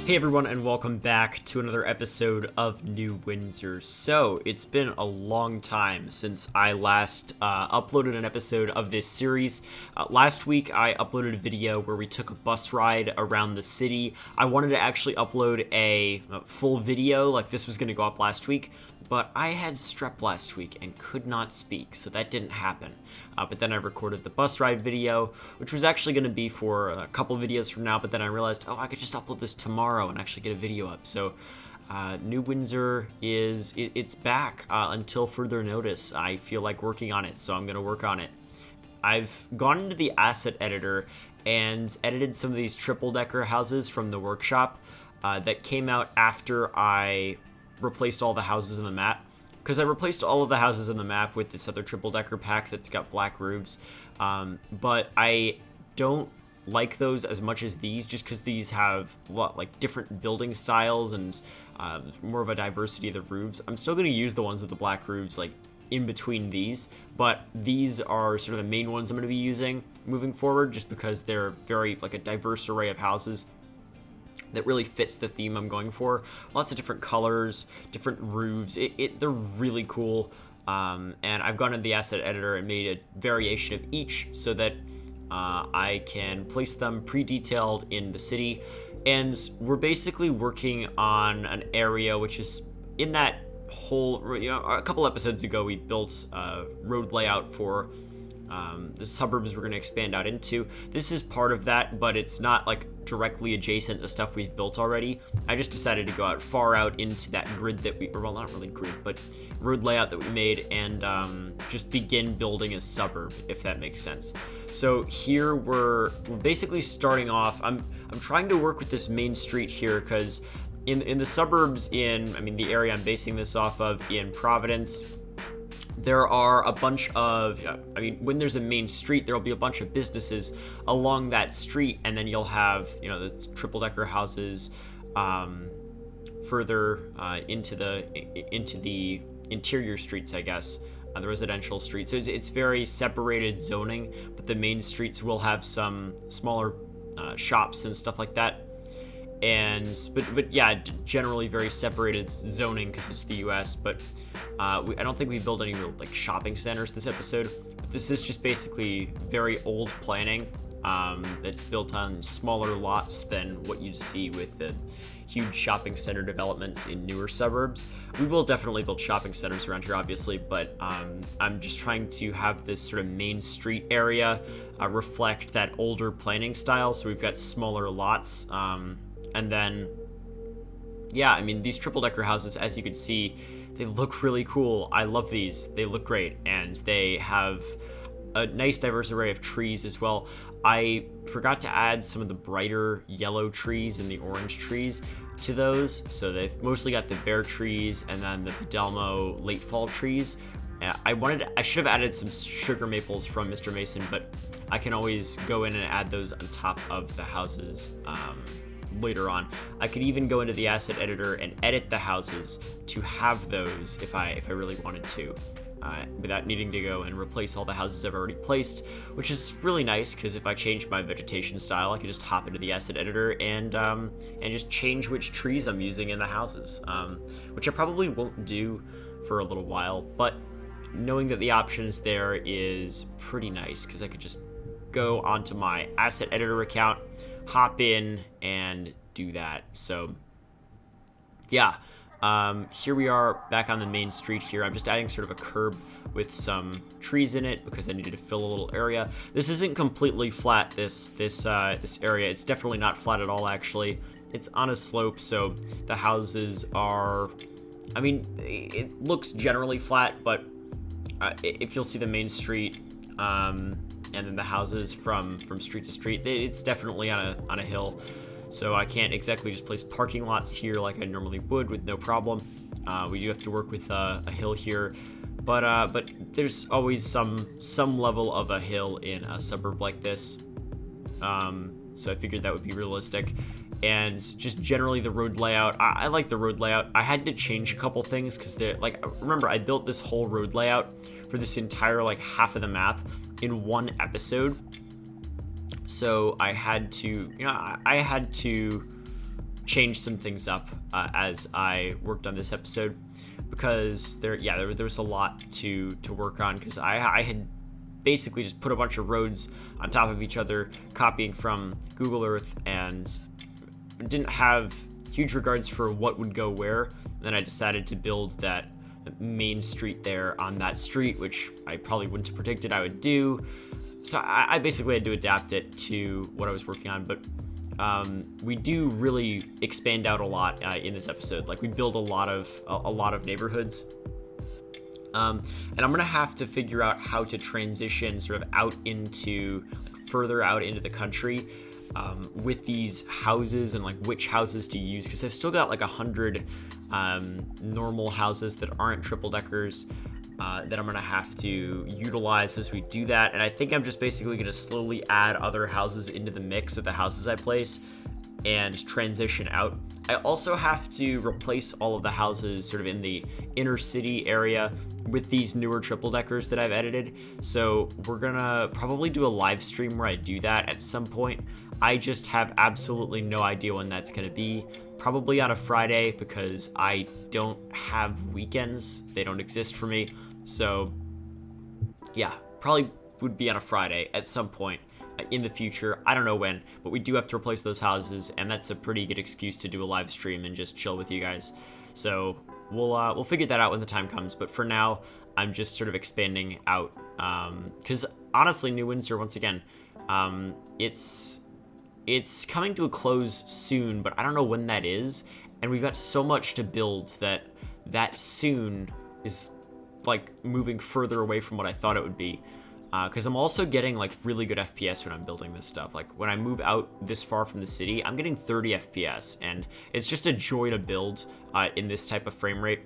Hey everyone, and welcome back to another episode of New Windsor. So, it's been a long time since I last uploaded an episode of this series. Last week, I uploaded a video where we took a bus ride around the city. I wanted to actually upload a full video, like this was going to go up last week, but I had strep last week and could not speak, so that didn't happen. But then I recorded the bus ride video, which was actually going to be for a couple videos from now, but then I realized, I could just upload this tomorrow and actually get a video up. So New Windsor it's back until further notice. I feel like working on it, so I'm going to work on it. I've gone into the asset editor and edited some of these triple-decker houses from the workshop that came out after I replaced all the houses in the map. Because I replaced all of the houses in the map with this other triple-decker pack that's got black roofs. But I don't like those as much as these, just because these have like different building styles and more of a diversity of the roofs. I'm still going to use the ones with the black roofs like in between these, but these are sort of the main ones I'm going to be using moving forward, just because they're very like a diverse array of houses that really fits the theme I'm going for. Lots of different colors, different roofs. They're really cool. And I've gone into the asset editor and made a variation of each so that I can place them pre-detailed in the city. And we're basically working on an area which is in that whole, a couple episodes ago we built a road layout for the suburbs we're going to expand out into. This is part of that, but it's not like directly adjacent to stuff we've built already. I just decided to go out far out into that grid that we, or well, not really grid, but road layout that we made, and just begin building a suburb, if that makes sense. So here we're basically starting off. I'm trying to work with this main street here because in the suburbs the area I'm basing this off of in Providence, there are a bunch of, when there's a main street, there'll be a bunch of businesses along that street, and then you'll have, the triple-decker houses further into the interior streets, I guess, the residential streets. So it's very separated zoning, but the main streets will have some smaller shops and stuff like that. But yeah, generally very separated zoning because it's the U.S. But I don't think we built any real like shopping centers this episode. But this is just basically very old planning that's built on smaller lots than what you'd see with the huge shopping center developments in newer suburbs. We will definitely build shopping centers around here, obviously, but I'm just trying to have this sort of main street area reflect that older planning style. So we've got smaller lots. And then, yeah, these triple-decker houses, as you can see, they look really cool. I love these. They look great, and they have a nice diverse array of trees as well. I forgot to add some of the brighter yellow trees and the orange trees to those, so they've mostly got the bare trees and then the Fidelmo late fall trees. I should have added some sugar maples from Mr. Mason, but I can always go in and add those on top of the houses later on. I could even go into the asset editor and edit the houses to have those if I really wanted to, without needing to go and replace all the houses I've already placed, which is really nice because if I change my vegetation style, I can just hop into the asset editor and just change which trees I'm using in the houses, which I probably won't do for a little while, but knowing that the option is there is pretty nice because I could just go onto my asset editor account, hop in, and do that. So yeah, here we are back on the main street here. I'm just adding sort of a curb with some trees in it because I needed to fill a little area. This isn't completely flat, this area. It's definitely not flat at all, actually. It's on a slope, so the houses are, it looks generally flat, but if you'll see the main street, and then the houses from street to street, it's definitely on a hill, so I can't exactly just place parking lots here like I normally would with no problem. We do have to work with a hill here, but there's always some level of a hill in a suburb like this, so I figured that would be realistic. And just generally the road layout, I like the road layout. I had to change a couple things because remember I built this whole road layout for this entire half of the map in one episode. So I had to changed some things up as I worked on this episode, because there was a lot to work on, because I had basically just put a bunch of roads on top of each other, copying from Google Earth, and didn't have huge regards for what would go where. Then I decided to build that main street there on that street, which I probably wouldn't have predicted I would do. So I basically had to adapt it to what I was working on. But we do really expand out a lot in this episode. Like, we build a lot of neighborhoods. And I'm gonna have to figure out how to transition sort of out into, like, further out into the country with these houses, and like which houses to use, because I've still got like 100 normal houses that aren't triple deckers that I'm gonna have to utilize as we do that. And I think I'm just basically gonna slowly add other houses into the mix of the houses I place and transition out. I also have to replace all of the houses sort of in the inner city area with these newer triple deckers that I've edited. So we're gonna probably do a live stream where I do that at some point. I just have absolutely no idea when that's gonna be. Probably on a Friday, because I don't have weekends. They don't exist for me. So yeah, probably would be on a Friday at some point in the future. I don't know when, but we do have to replace those houses, and that's a pretty good excuse to do a live stream and just chill with you guys. So we'll figure that out when the time comes. But for now, I'm just sort of expanding out, because honestly, New Windsor, once again, it's coming to a close soon, but I don't know when that is, and we've got so much to build that soon is like moving further away from what I thought it would be. Because I'm also getting like really good FPS when I'm building this stuff. Like, when I move out this far from the city, I'm getting 30 FPS, and it's just a joy to build in this type of frame rate.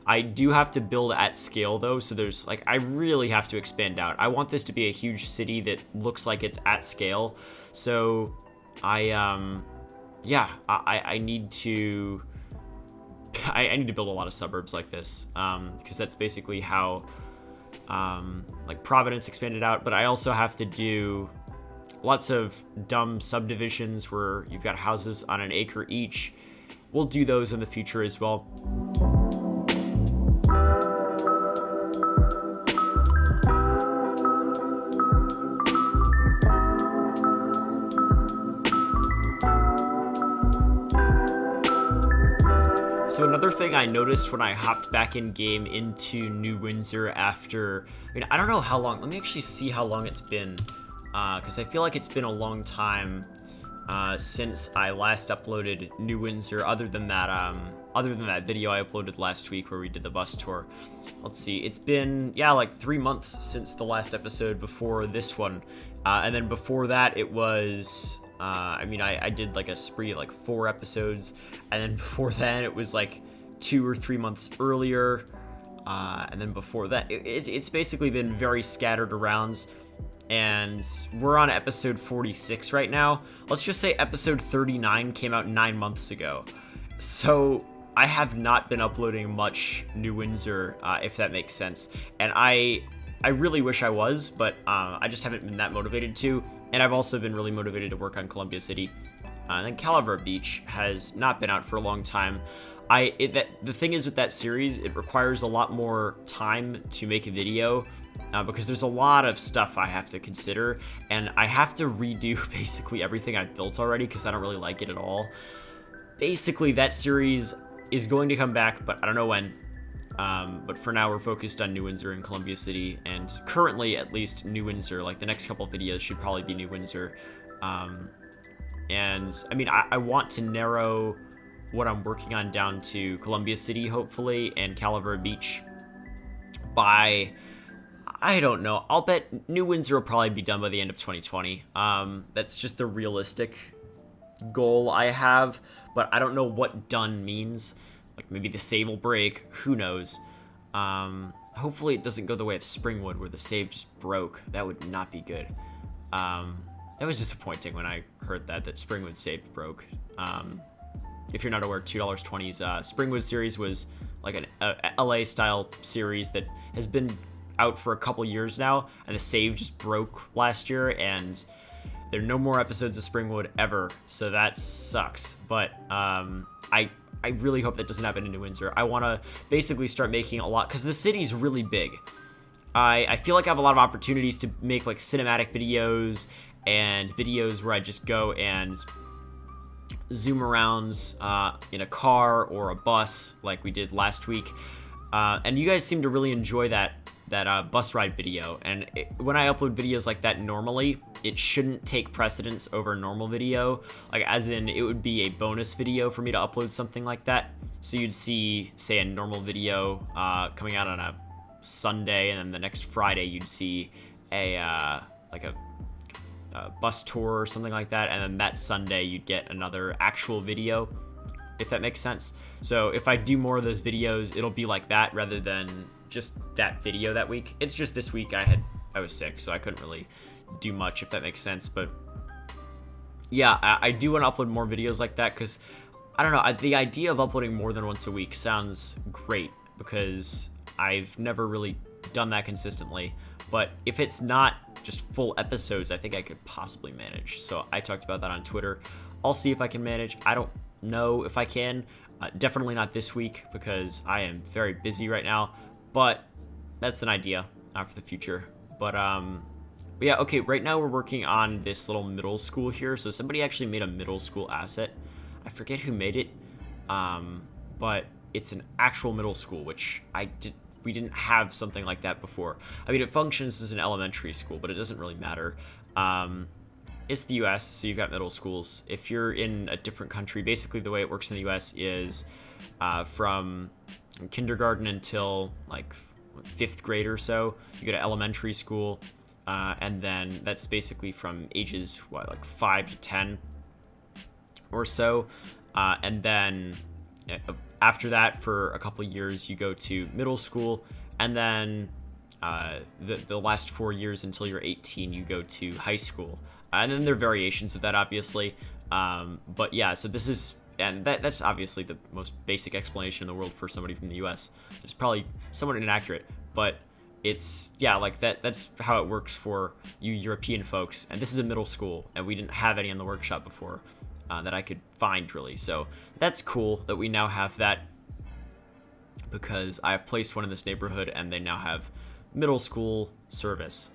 I do have to build at scale though, so there's like, I really have to expand out. I want this to be a huge city that looks like it's at scale. So I need to build a lot of suburbs like this, because that's basically how like Providence expanded out. But I also have to do lots of dumb subdivisions where you've got houses on an acre each. We'll do those in the future as well. So another thing I noticed when I hopped back in game into New Windsor after, I don't know how long, let me actually see how long it's been, because I feel like it's been a long time since I last uploaded New Windsor, other than that video I uploaded last week where we did the bus tour. Let's see, it's been, like 3 months since the last episode before this one, and then before that it was... I did like a spree of like 4 episodes, and then before that it was like 2 or 3 months earlier, and then before that it's basically been very scattered around, and we're on episode 46 right now. Let's just say episode 39 came out 9 months ago, so I have not been uploading much New Windsor, if that makes sense, and I really wish I was, but I just haven't been that motivated to. And I've also been really motivated to work on Columbia City. And then Calaveras Beach has not been out for a long time. The thing is with that series, it requires a lot more time to make a video, because there's a lot of stuff I have to consider, and I have to redo basically everything I've built already, because I don't really like it at all. Basically, that series is going to come back, but I don't know when. But for now, we're focused on New Windsor and Columbia City, and currently, at least, New Windsor. Like, the next couple of videos should probably be New Windsor. And I want to narrow what I'm working on down to Columbia City, hopefully, and Calaveras Beach by, I don't know, I'll bet New Windsor will probably be done by the end of 2020. That's just the realistic goal I have, but I don't know what done means. Like, maybe the save will break, who knows. Hopefully it doesn't go the way of Springwood, where the save just broke. That would not be good. That was disappointing when I heard that Springwood save broke. If you're not aware, $2.20's Springwood series was like an LA style series that has been out for a couple years now, and the save just broke last year, and There are no more episodes of Springwood ever, so that sucks. But I really hope that doesn't happen in New Windsor. I want to basically start making a lot, because the city's really big. I feel like I have a lot of opportunities to make like cinematic videos and videos where I just go and zoom around in a car or a bus like we did last week. And you guys seem to really enjoy that bus ride video. And when I upload videos like that normally, it shouldn't take precedence over a normal video. Like, as in, it would be a bonus video for me to upload something like that. So you'd see, say, a normal video coming out on a Sunday, and then the next Friday you'd see a bus tour or something like that, and then that Sunday you'd get another actual video, if that makes sense. So if I do more of those videos, it'll be like that rather than just that video that week. It's just this week I was sick, so I couldn't really do much, if that makes sense. But yeah, I do want to upload more videos like that, because I don't know, the idea of uploading more than once a week sounds great, because I've never really done that consistently. But if it's not just full episodes, I think I could possibly manage. So I talked about that on Twitter. I'll see if I can manage. I don't know if I can. Definitely not this week, because I am very busy right now. But that's an idea for the future. But yeah, okay, right now we're working on this little middle school here. So somebody actually made a middle school asset. I forget who made it, but it's an actual middle school, which we didn't have something like that before. I mean, it functions as an elementary school, but it doesn't really matter. It's the US, so you've got middle schools. If you're in a different country, basically the way it works in the US is from kindergarten until like 5th grade or so, you go to elementary school, and then that's basically from ages like 5 to 10 or so, and then after that, for a couple of years, you go to middle school, and then the last 4 years until you're 18, you go to high school. And then there are variations of that, obviously. But yeah, so this is, and that's obviously the most basic explanation in the world for somebody from the US. It's probably somewhat inaccurate, but it's, yeah, like that's how it works for you European folks. And this is a middle school, and we didn't have any in the workshop before that I could find, really. So that's cool that we now have that, because I have placed one in this neighborhood, and they now have middle school service.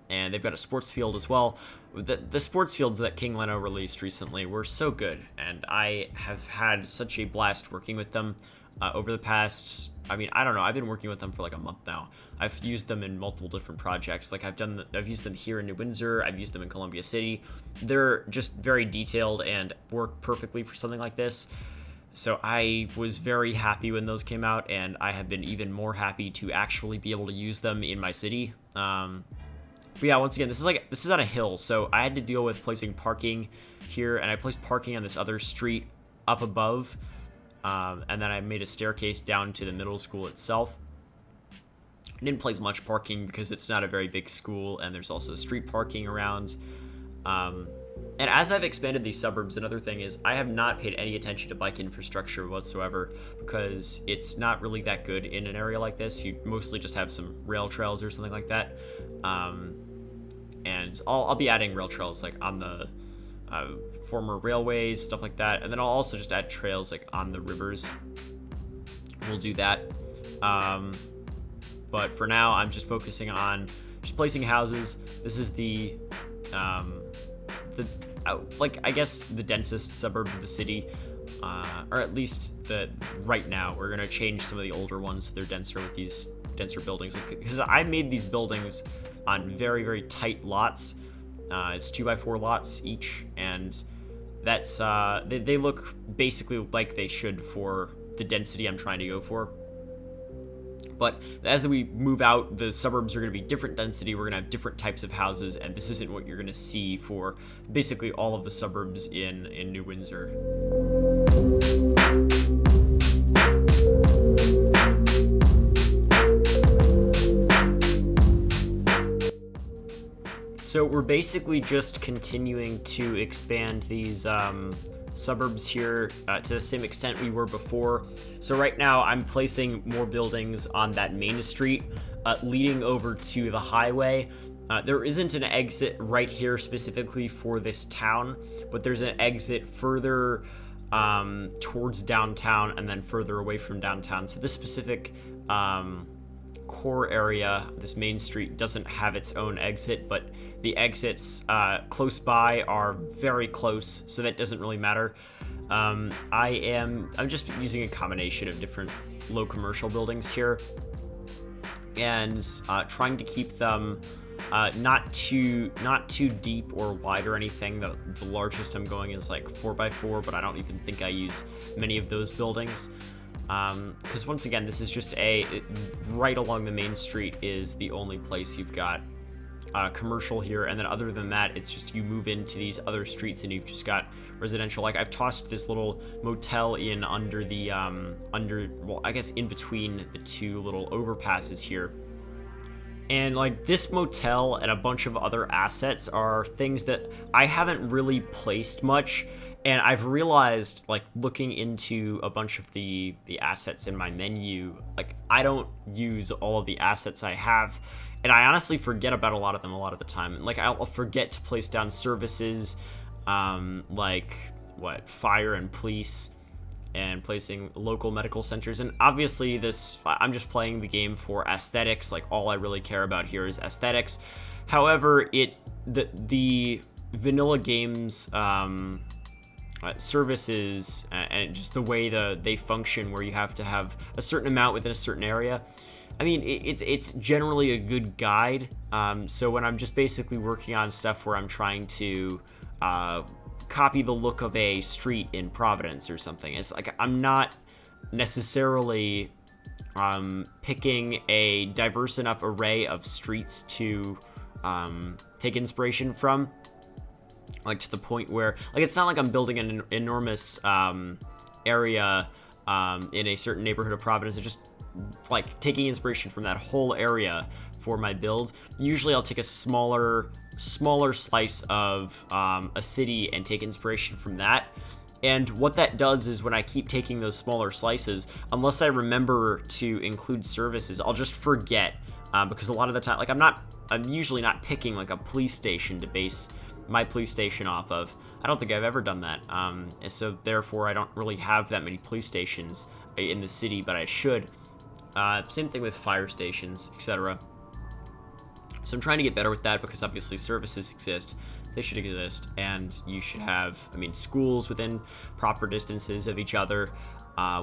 And they've got a sports field as well. The sports fields that King Leno released recently were so good, and I have had such a blast working with them over the past, I mean, I don't know, I've been working with them for like a month now. I've used them in multiple different projects. Like I've used them here in New Windsor, I've used them in Columbia City. They're just very detailed and work perfectly for something like this. So I was very happy when those came out, and I have been even more happy to actually be able to use them in my city. But yeah, once again, this is on a hill, so I had to deal with placing parking here, and I placed parking on this other street up above, and then I made a staircase down to the middle school itself. I didn't place much parking because it's not a very big school, and there's also street parking around. And as I've expanded these suburbs, another thing is I have not paid any attention to bike infrastructure whatsoever, because it's not really that good in an area like this. You mostly just have some rail trails or something like that. And I'll be adding rail trails like on the former railways, stuff like that. And then I'll also just add trails like on the rivers. We'll do that. But for now, I'm just focusing on just placing houses. This is the I guess the densest suburb of the city, or at least right now. We're gonna change some of the older ones so they're denser with these denser buildings, because I made these buildings on very, very tight lots. It's 2x4 lots each, and that's they look basically like they should for the density I'm trying to go for. But as we move out, the suburbs are going to be different density. We're going to have different types of houses, and this isn't what you're going to see for basically all of the suburbs in New Windsor. So we're basically just continuing to expand these suburbs here to the same extent we were before. So right now I'm placing more buildings on that main street leading over to the highway. There isn't an exit right here specifically for this town, but there's an exit further towards downtown and then further away from downtown. So this specific core area, this main street, doesn't have its own exit, but the exits close by are very close, so that doesn't really matter. I'm just using a combination of different low commercial buildings here, and trying to keep them not too deep or wide or anything. The largest I'm going is like 4x4, but I don't even think I use many of those buildings. Because once again, this is just right along the main street is the only place you've got commercial here, and then other than that, it's just you move into these other streets and you've just got residential. Like I've tossed this little motel in under the well, I guess in between the two little overpasses here. And like this motel and a bunch of other assets are things that I haven't really placed much. And I've realized, like, looking into a bunch of the assets in my menu, like, I don't use all of the assets I have. And I honestly forget about a lot of them a lot of the time. Like, I'll forget to place down services, like, fire and police, and placing local medical centers. And obviously I'm just playing the game for aesthetics. Like, all I really care about here is aesthetics. However, the vanilla games, services and just the way they function, where you have to have a certain amount within a certain area. I mean, it's generally a good guide. So when I'm just basically working on stuff where I'm trying to copy the look of a street in Providence or something, it's like I'm not necessarily picking a diverse enough array of streets to take inspiration from. Like to the point where, like, it's not like I'm building an enormous area in a certain neighborhood of Providence. It's just like taking inspiration from that whole area for my build. Usually I'll take a smaller slice of a city and take inspiration from that. And what that does is when I keep taking those smaller slices, unless I remember to include services, I'll just forget, because a lot of the time, like, I'm usually not picking like a police station to base my police station off of. I don't think I've ever done that. So therefore I don't really have that many police stations in the city, but I should. Same thing with fire stations, etc. So I'm trying to get better with that, because obviously services exist. They should exist, and you should have, I mean, schools within proper distances of each other,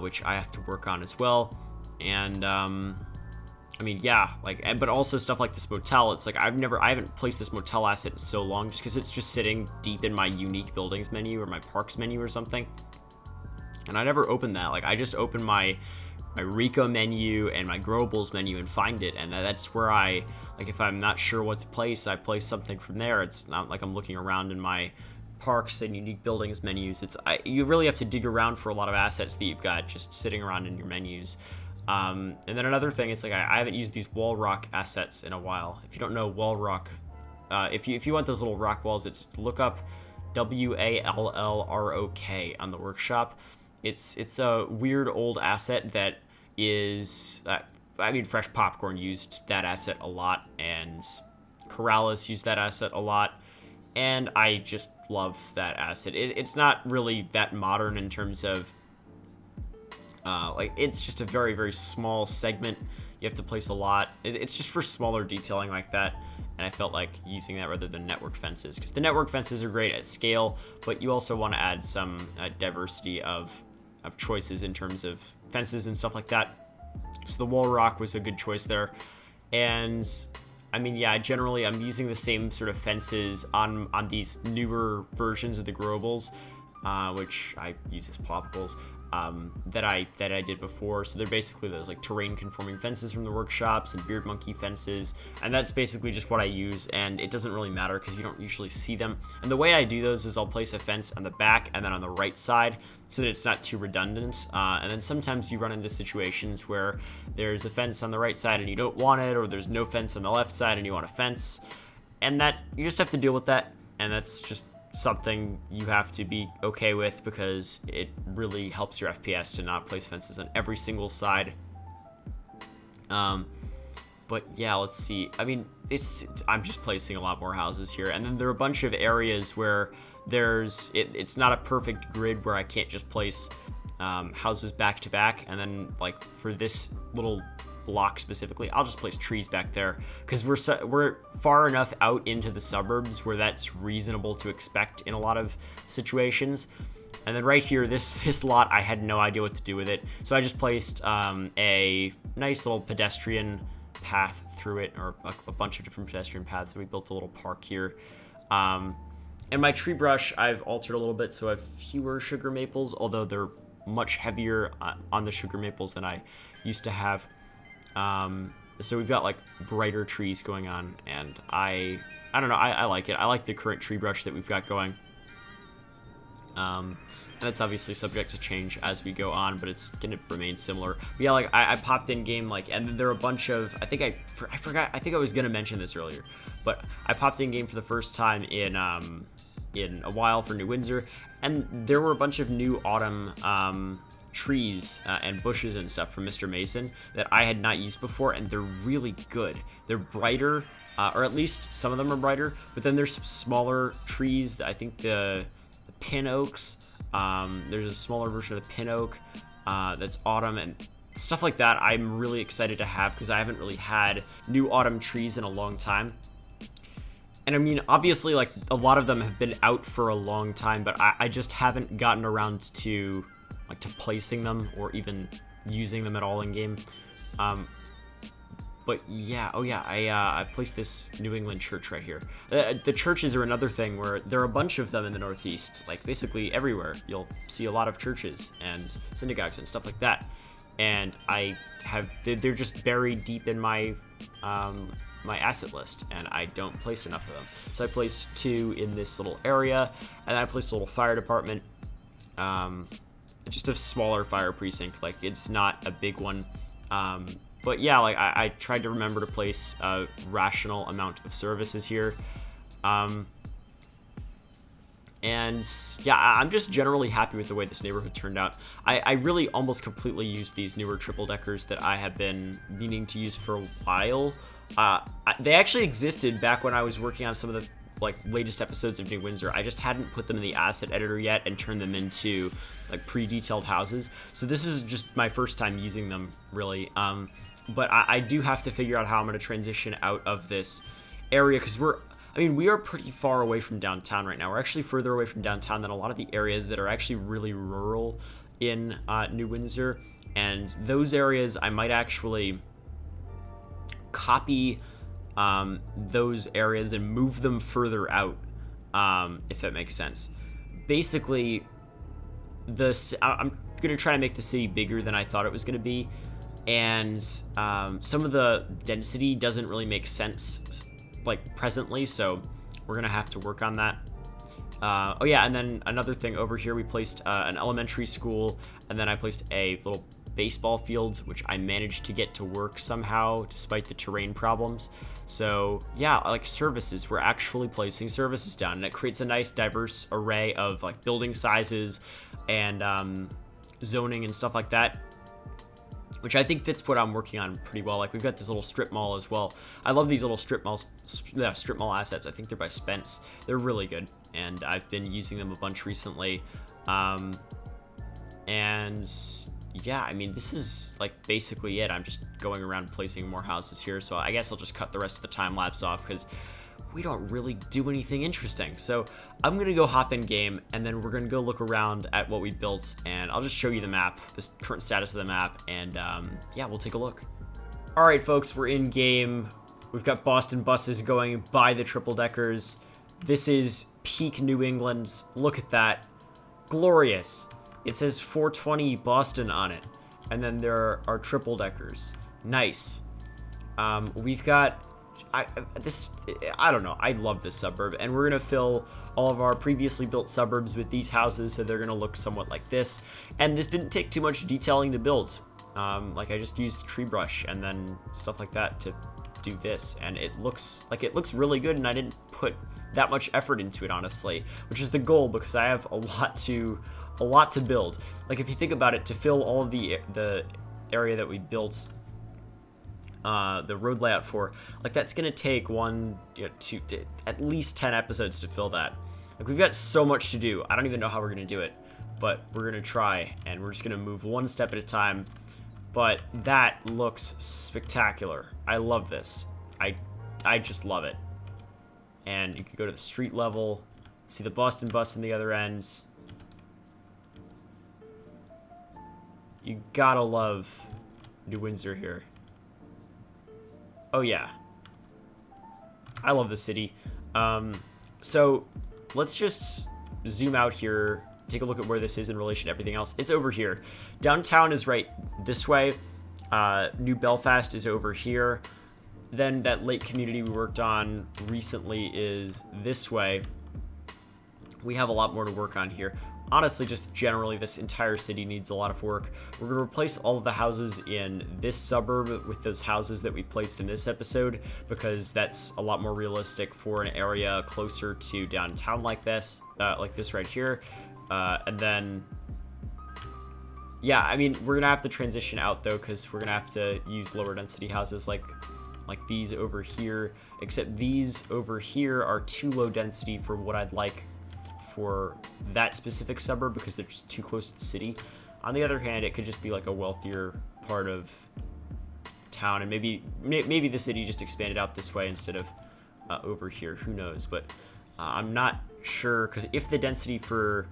which I have to work on as well. And I mean, yeah, like, but also stuff like this motel. It's like I haven't placed this motel asset in so long, just because it's just sitting deep in my unique buildings menu or my parks menu or something. And I never open that. Like, I just open my Rica menu and my Growables menu and find it, and that's where like, if I'm not sure what to place, I place something from there. It's not like I'm looking around in my parks and unique buildings menus. You really have to dig around for a lot of assets that you've got just sitting around in your menus. And then another thing is, like, I haven't used these wall rock assets in a while. If you don't know wall rock, if you want those little rock walls, it's look up WALLROK on the workshop. It's a weird old asset that is, I mean, Fresh Popcorn used that asset a lot, and Corrales used that asset a lot, and I just love that asset. It's not really that modern in terms of, like, it's just a very, very small segment. You have to place a lot. It's just for smaller detailing like that, and I felt like using that rather than network fences, because the network fences are great at scale, but you also want to add some diversity of choices in terms of fences and stuff like that. So the wall rock was a good choice there. And I mean, yeah, generally I'm using the same sort of fences on these newer versions of the Growables, which I use as poppables, that I did before. So they're basically those like terrain conforming fences from the workshops and beard monkey fences, and that's basically just what I use, and it doesn't really matter because you don't usually see them. And the way I do those is I'll place a fence on the back and then on the right side so that it's not too redundant, and then sometimes you run into situations where there's a fence on the right side and you don't want it, or there's no fence on the left side and you want a fence, and that you just have to deal with that, and that's just something you have to be okay with, because it really helps your FPS to not place fences on every single side. But yeah, let's see. I mean, I'm just placing a lot more houses here, and then there are a bunch of areas where it's not a perfect grid where I can't just place houses back to back, and then like for this little block specifically, I'll just place trees back there because we're far enough out into the suburbs where that's reasonable to expect in a lot of situations. And then right here, this lot, I had no idea what to do with it, so I just placed a nice little pedestrian path through it, or a bunch of different pedestrian paths. So we built a little park here. And my tree brush, I've altered a little bit, so I have fewer sugar maples, although they're much heavier on the sugar maples than I used to have. So we've got like brighter trees going on, and I don't know, I like it. I like the current tree brush that we've got going. And it's obviously subject to change as we go on, but it's gonna remain similar. But yeah, like I popped in game, like, and then there are a bunch of, I forgot, I think I was gonna mention this earlier, but I popped in game for the first time in a while for New Windsor, and there were a bunch of new autumn trees and bushes and stuff from Mr. Mason that I had not used before, and they're really good. They're brighter, or at least some of them are brighter, but then there's some smaller trees. I think the pin oaks, there's a smaller version of the pin oak that's autumn, and stuff like that I'm really excited to have because I haven't really had new autumn trees in a long time. And I mean, obviously, like, a lot of them have been out for a long time, but I just haven't gotten around to placing them or even using them at all in game. But yeah, oh yeah, I placed this New England church right here. The churches are another thing where there are a bunch of them in the Northeast. Like, basically everywhere you'll see a lot of churches and synagogues and stuff like that. And they're just buried deep in my my asset list, and I don't place enough of them. So I placed 2 in this little area, and I placed a little fire department. Just a smaller fire precinct, like it's not a big one. But yeah, like I tried to remember to place a rational amount of services here. And yeah, I'm just generally happy with the way this neighborhood turned out. I really almost completely used these newer triple deckers that I have been meaning to use for a while. They actually existed back when I was working on some of the latest episodes of New Windsor. I just hadn't put them in the asset editor yet and turned them into like pre-detailed houses. So this is just my first time using them, really. But I do have to figure out how I'm going to transition out of this area, because we are pretty far away from downtown right now. We're actually further away from downtown than a lot of the areas that are actually really rural in New Windsor. And those areas, I might actually copy those areas and move them further out, if that makes sense. Basically, I'm going to try to make the city bigger than I thought it was going to be, and some of the density doesn't really make sense like presently, so we're going to have to work on that. Oh yeah, and then another thing over here, we placed an elementary school, and then I placed a little baseball field, which I managed to get to work somehow despite the terrain problems. So yeah, like services, we're actually placing services down, and it creates a nice diverse array of like building sizes and zoning and stuff like that, which I think fits what I'm working on pretty well. Like, we've got this little strip mall as well. I love these little strip mall assets. I think they're by Spence. They're really good, and I've been using them a bunch recently. And yeah, I mean, this is like basically it. I'm just going around placing more houses here, so I guess I'll just cut the rest of the time lapse off because we don't really do anything interesting. So I'm gonna go hop in game, and then we're gonna go look around at what we built, and I'll just show you the map, the current status of the map, and yeah, we'll take a look. All right, folks, we're in game. We've got Boston buses going by the triple deckers. This is peak New England. Look at that, glorious. It says 420 Boston on it, and then there are triple deckers. Nice. We've got I don't know. I love this suburb, and we're gonna fill all of our previously built suburbs with these houses, so they're gonna look somewhat like this. And this didn't take too much detailing to build. Like, I just used tree brush and then stuff like that to do this, and it looks really good. And I didn't put that much effort into it, honestly, which is the goal, because I have a lot to build. Like, if you think about it, to fill all of the area that we built, the road layout for, like, that's gonna take at least 10 episodes to fill that. Like, we've got so much to do. I don't even know how we're gonna do it, but we're gonna try, and we're just gonna move one step at a time. But that looks spectacular. I love this. I just love it. And you can go to the street level, see the Boston bus on the other end. You gotta love New Windsor here. Oh yeah. I love the city. So let's just zoom out here, take a look at where this is in relation to everything else. It's over here. Downtown is right this way. New Belfast is over here. Then that lake community we worked on recently is this way. We have a lot more to work on here. Honestly, just generally, this entire city needs a lot of work. We're going to replace all of the houses in this suburb with those houses that we placed in this episode, because that's a lot more realistic for an area closer to downtown like this right here. And then, yeah, I mean, we're going to have to transition out, though, because we're going to have to use lower density houses like these over here, except these over here are too low density for what I'd like for that specific suburb, because they're just too close to the city. On the other hand, it could just be like a wealthier part of town, and maybe the city just expanded out this way instead of over here. Who knows? But I'm not sure, because if the density for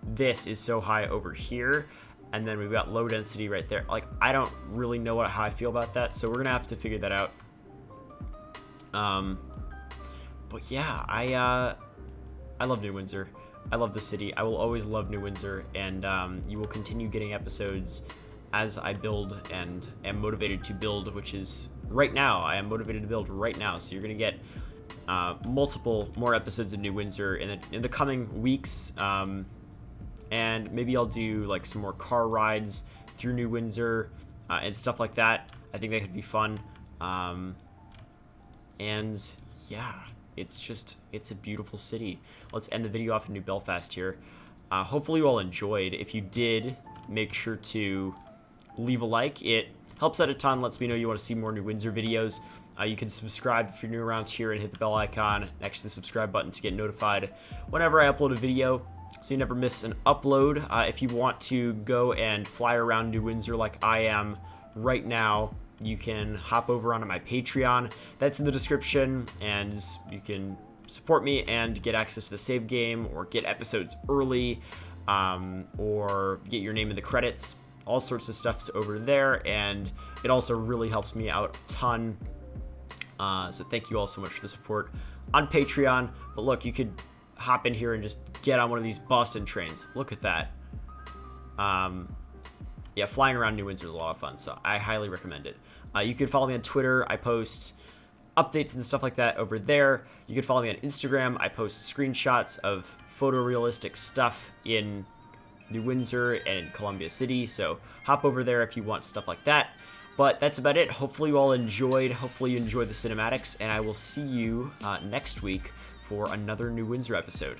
this is so high over here, and then we've got low density right there, like, I don't really know how I feel about that, so we're gonna have to figure that out. But yeah, I love New Windsor. I love the city. I will always love New Windsor, and you will continue getting episodes as I build and am motivated to build, which is right now. I am motivated to build right now, so you're gonna get multiple more episodes of New Windsor in the coming weeks, and maybe I'll do like some more car rides through New Windsor and stuff like that. I think that could be fun. And yeah, it's a beautiful city. Let's end the video off in New Belfast here. Hopefully you all enjoyed. If you did, make sure to leave a like. It helps out a ton, lets me know you want to see more New Windsor videos. You can subscribe if you're new around here and hit the bell icon next to the subscribe button to get notified whenever I upload a video, so you never miss an upload. If you want to go and fly around New Windsor like I am right now, you can hop over onto my Patreon. That's in the description, and you can support me and get access to the save game, or get episodes early, or get your name in the credits. All sorts of stuff's over there, and it also really helps me out a ton. So thank you all so much for the support on Patreon. But look, you could hop in here and just get on one of these Boston trains. Look at that. Yeah, flying around New Windsor is a lot of fun, so I highly recommend it. You can follow me on Twitter. I post updates and stuff like that over there. You can follow me on Instagram. I post screenshots of photorealistic stuff in New Windsor and Columbia City, so hop over there if you want stuff like that. But that's about it. Hopefully you all enjoyed. Hopefully you enjoyed the cinematics, and I will see you next week for another New Windsor episode.